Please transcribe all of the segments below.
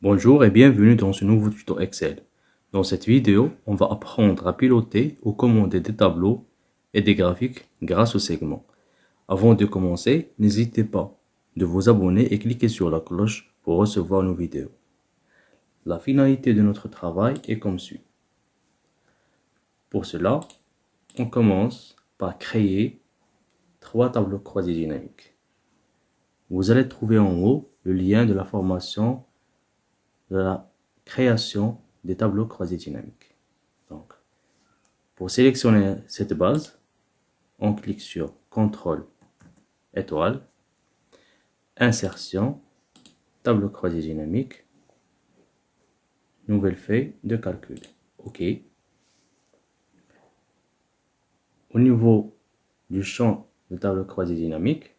Bonjour et bienvenue dans ce nouveau tuto Excel. Dans cette vidéo, on va apprendre à piloter ou commander des tableaux et des graphiques grâce aux segments. Avant de commencer, n'hésitez pas de vous abonner et cliquer sur la cloche pour recevoir nos vidéos. La finalité de notre travail est comme suit. Pour cela, on commence par créer 3 tableaux croisés dynamiques. Vous allez trouver en haut le lien de la formation de la création des tableaux croisés dynamiques. Donc, pour sélectionner cette base, on clique sur CTRL étoile, insertion, tableau croisé dynamique, nouvelle feuille de calcul. OK. Au niveau du champ de tableau croisé dynamique,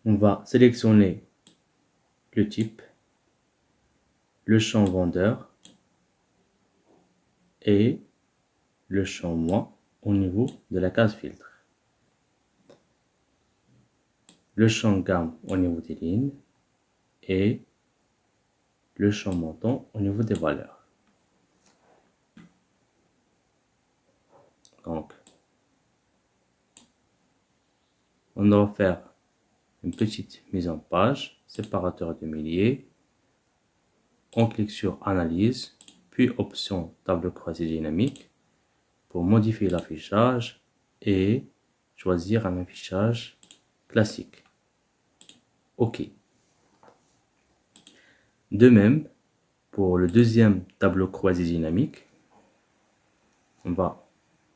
on va sélectionner le type, le champ vendeur et le champ mois au niveau de la case filtre. Le champ gamme au niveau des lignes et le champ montant au niveau des valeurs. Donc, on doit faire une petite mise en page, séparateur de milliers. On clique sur Analyse, puis Option Tableau croisé dynamique pour modifier l'affichage et choisir un affichage classique. OK. De même, pour le deuxième tableau croisé dynamique, on va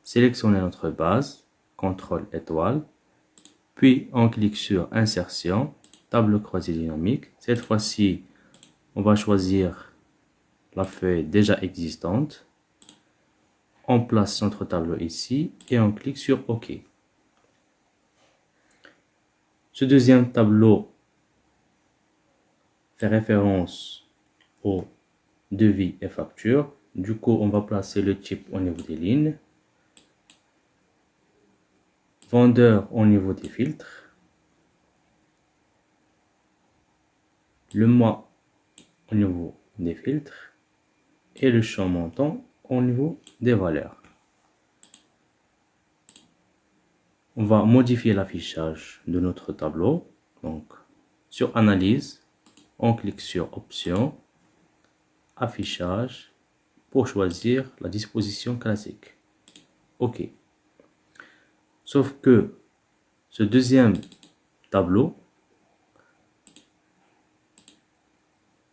sélectionner notre base, CTRL étoile, puis on clique sur Insertion, tableau croisé dynamique. Cette fois-ci, on va choisir la feuille déjà existante. On place notre tableau ici et on clique sur OK. Ce deuxième tableau fait référence aux devis et factures. Du coup, on va placer le type au niveau des lignes, vendeur au niveau des filtres, le mois au niveau des filtres et le champ montant au niveau des valeurs. On va modifier l'affichage de notre tableau. Donc, sur Analyse, on clique sur Options, Affichage, pour choisir la disposition classique. OK. Sauf que ce deuxième tableau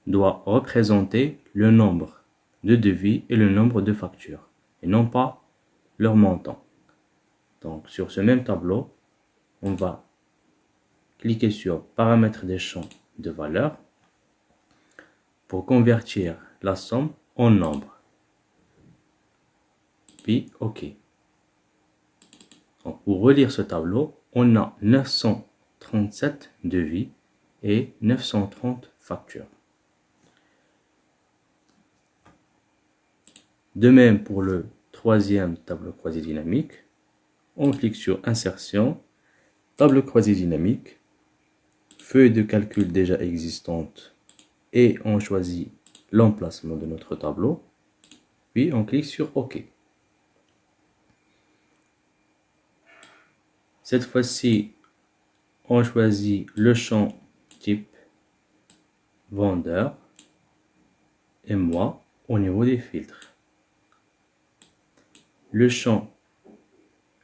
doit représenter le nombre de devis et le nombre de factures, et non pas leur montant. Donc, sur ce même tableau, on va cliquer sur Paramètres des champs de valeur pour convertir la somme en nombre. Puis, OK. Donc, pour relire ce tableau, on a 937 devis et 930 factures. De même pour le troisième tableau croisé dynamique, on clique sur Insertion, tableau croisé dynamique, feuille de calcul déjà existante et on choisit l'emplacement de notre tableau, puis on clique sur OK. Cette fois-ci, on choisit le champ type vendeur et mois au niveau des filtres. Le champ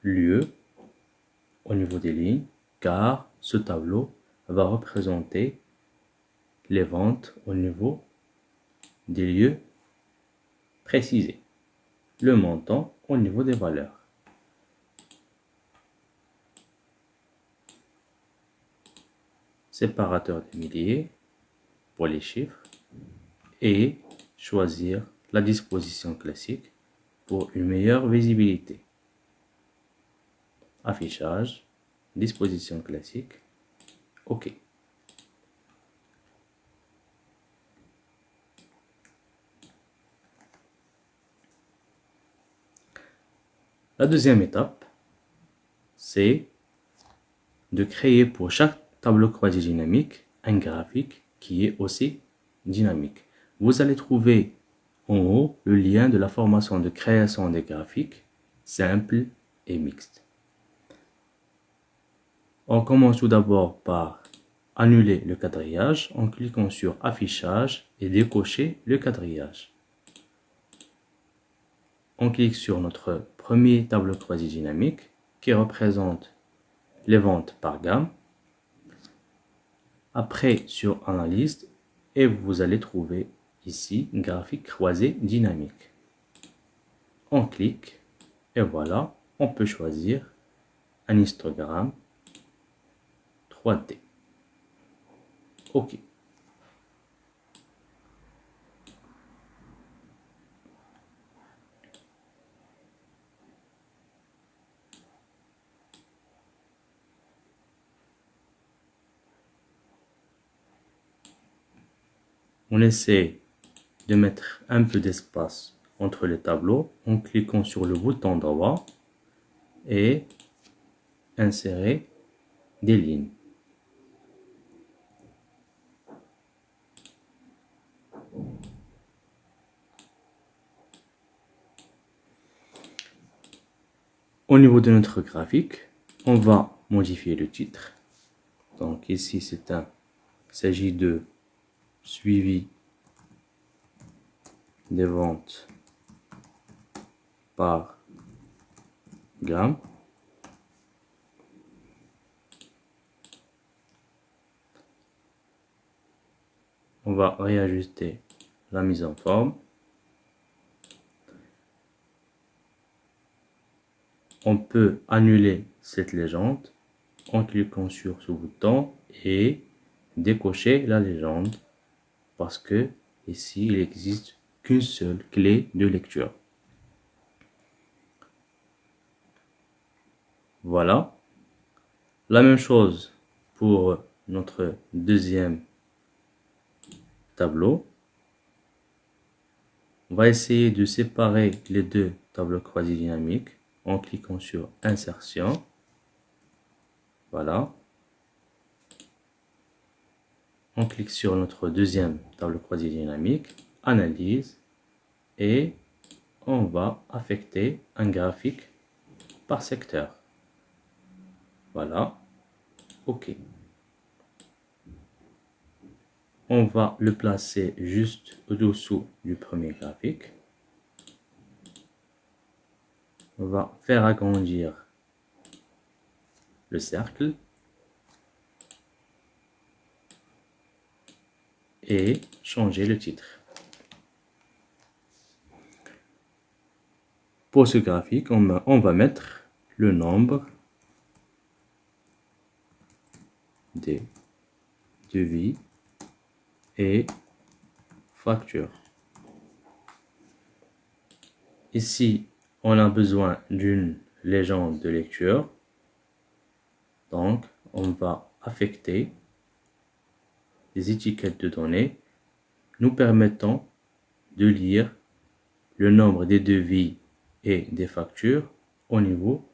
lieu au niveau des lignes, car ce tableau va représenter les ventes au niveau des lieux précisés. Le montant au niveau des valeurs. Séparateur de milliers pour les chiffres et choisir la disposition classique pour une meilleure visibilité. Affichage, disposition classique, OK. La deuxième étape, c'est de créer pour chaque tableau croisé dynamique un graphique qui est aussi dynamique. Vous allez trouver en haut le lien de la formation de création des graphiques simples et mixtes. On commence tout d'abord par annuler le quadrillage en cliquant sur affichage et décocher le quadrillage. On clique sur notre premier tableau croisé dynamique qui représente les ventes par gamme. Après sur analyse et vous allez trouver ici un graphique croisé dynamique. On clique et voilà, on peut choisir un histogramme 3D. OK. On essaie de mettre un peu d'espace entre les tableaux en cliquant sur le bouton droit et insérer des lignes. Au niveau de notre graphique, on va modifier le titre. Donc ici, il s'agit de suivi des ventes par gamme. On va réajuster la mise en forme. On peut annuler cette légende en cliquant sur ce bouton et décocher la légende parce que ici il n'existe qu'une seule clé de lecture. Voilà. La même chose pour notre deuxième tableau. On va essayer de séparer les deux tableaux croisés dynamiques en cliquant sur insertion. Voilà. On clique sur notre deuxième tableau croisé dynamique, analyse, et on va affecter un graphique par secteur. Voilà. OK. On va le placer juste au-dessous du premier graphique. On va faire agrandir le cercle et changer le titre. Pour ce graphique, on va mettre le nombre des devis et factures. Ici, on a besoin d'une légende de lecture. Donc, on va affecter des étiquettes de données nous permettant de lire le nombre des devis et des factures au niveau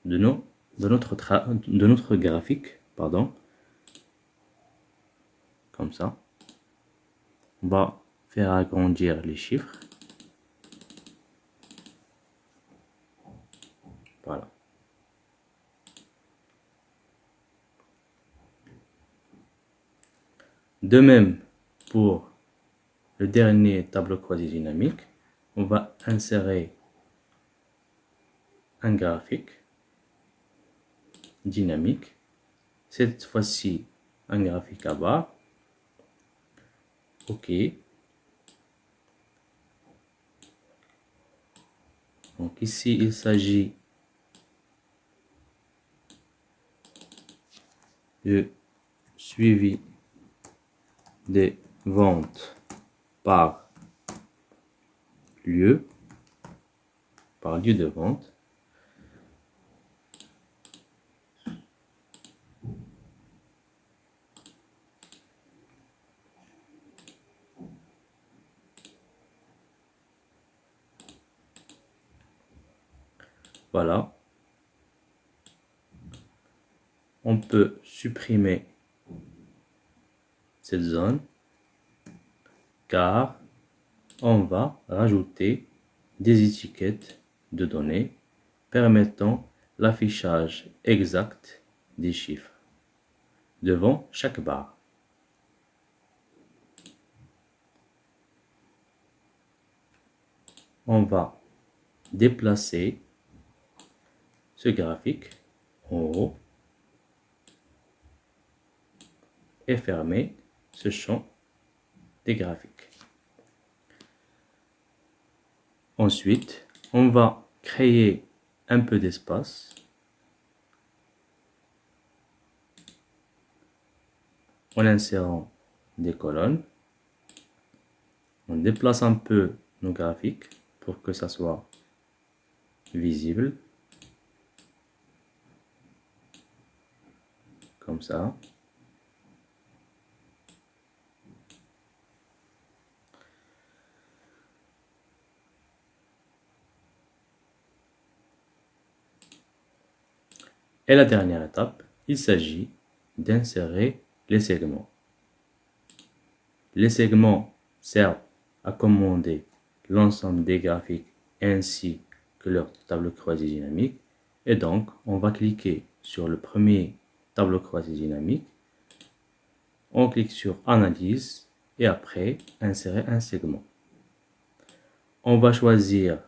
de notre graphique. Pardon. Comme ça. On va faire agrandir les chiffres. Voilà. De même, pour le dernier tableau croisé dynamique, on va insérer un graphique dynamique. Cette fois-ci, un graphique à barre. OK. Donc ici, il s'agit de suivi des ventes par lieu de vente. Voilà. On peut supprimer cette zone car on va rajouter des étiquettes de données permettant l'affichage exact des chiffres devant chaque barre. On va déplacer ce graphique en haut et fermer ce champ des graphiques. Ensuite, on va créer un peu d'espace en insérant des colonnes. On déplace un peu nos graphiques pour que ça soit visible. Comme ça. Et la dernière étape, il s'agit d'insérer les segments. Les segments servent à commander l'ensemble des graphiques ainsi que leur tableau croisé dynamique. Et donc, on va cliquer sur le premier tableau croisé dynamique. On clique sur Analyse et après Insérer un segment. On va choisir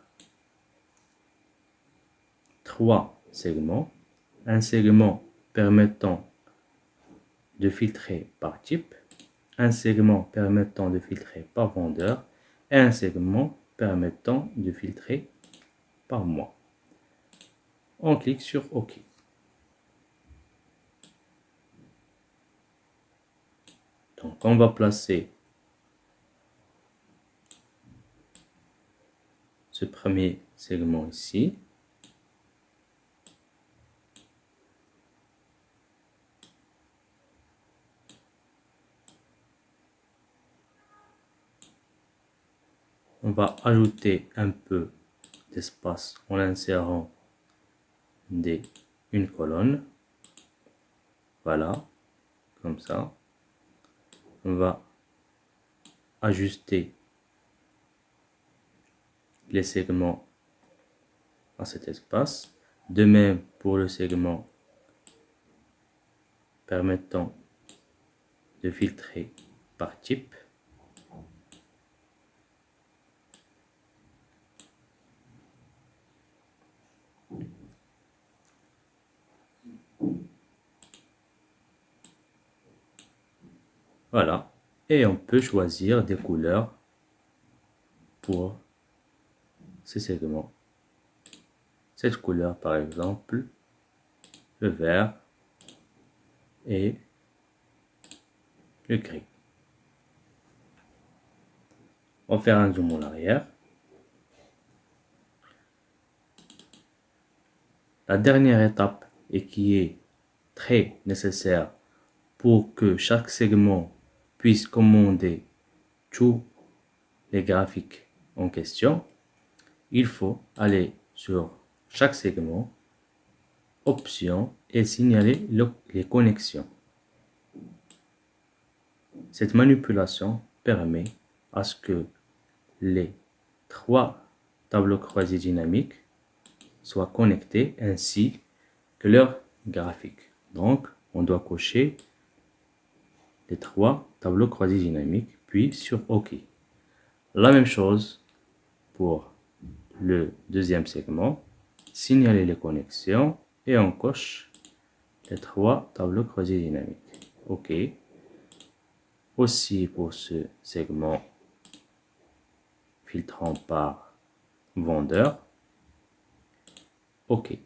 3 segments. Un segment permettant de filtrer par type, un segment permettant de filtrer par vendeur et un segment permettant de filtrer par mois. On clique sur OK. Donc on va placer ce premier segment ici. On va ajouter un peu d'espace en insérant une colonne. Voilà, comme ça. On va ajuster les segments à cet espace. De même pour le segment permettant de filtrer par type. Voilà. Et on peut choisir des couleurs pour ces segments. Cette couleur, par exemple, le vert et le gris. On va faire un zoom en arrière. La dernière étape et qui est très nécessaire pour que chaque segment puisse commander tous les graphiques en question, il faut aller sur chaque segment, options et signaler les connexions. Cette manipulation permet à ce que les 3 tableaux croisés dynamiques soient connectés ainsi que leurs graphiques. Donc, on doit cocher les 3 tableaux croisés dynamiques, puis sur OK. La même chose pour le deuxième segment, signaler les connexions et on coche les 3 tableaux croisés dynamiques. OK. Aussi pour ce segment, filtrant par vendeur. OK.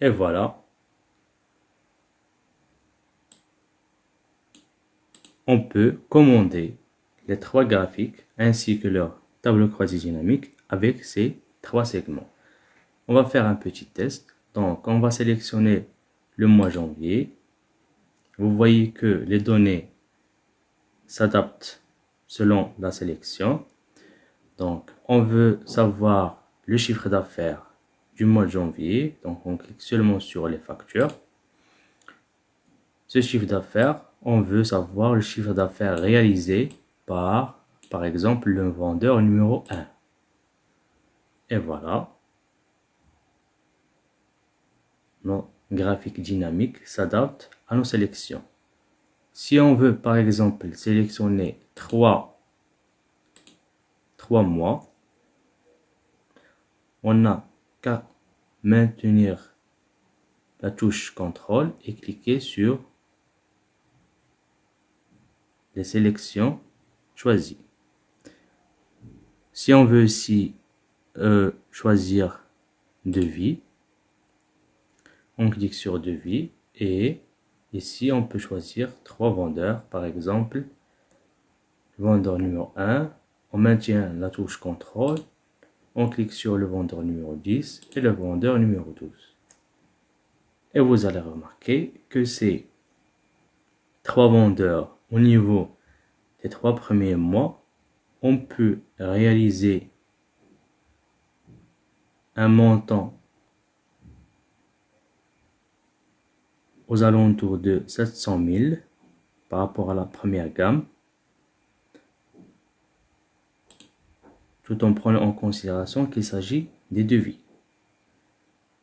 Et voilà. On peut commander les 3 graphiques ainsi que leur tableau croisé dynamique avec ces 3 segments. On va faire un petit test. Donc, on va sélectionner le mois janvier. Vous voyez que les données s'adaptent selon la sélection. Donc, on veut savoir le chiffre d'affaires du mois de janvier. Donc, on clique seulement sur les factures. Ce chiffre d'affaires, on veut savoir le chiffre d'affaires réalisé par exemple, le vendeur numéro 1. Et voilà. Nos graphiques dynamiques s'adaptent à nos sélections. Si on veut, par exemple, sélectionner 3 mois, on n'a qu'à maintenir la touche CTRL et cliquer sur les sélections choisies. Si on veut aussi choisir devis, on clique sur devis et ici on peut choisir 3 vendeurs. Par exemple, vendeur numéro 1, on maintient la touche CTRL, on clique sur le vendeur numéro 10 et le vendeur numéro 12. Et vous allez remarquer que ces 3 vendeurs au niveau des 3 premiers mois, on peut réaliser un montant aux alentours de 700 000 par rapport à la première gamme, tout en prenant en considération qu'il s'agit des devis.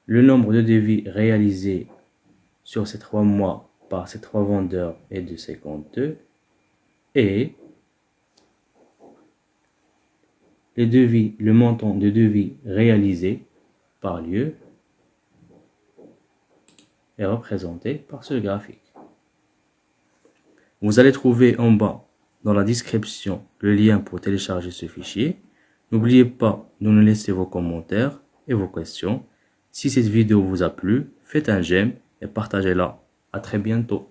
Le nombre de devis réalisés sur ces 3 mois par ces 3 vendeurs est de 52 et le montant de devis réalisé par lieu est représenté par ce graphique. Vous allez trouver en bas dans la description le lien pour télécharger ce fichier. N'oubliez pas de nous laisser vos commentaires et vos questions. Si cette vidéo vous a plu, faites un j'aime et partagez-la. À très bientôt.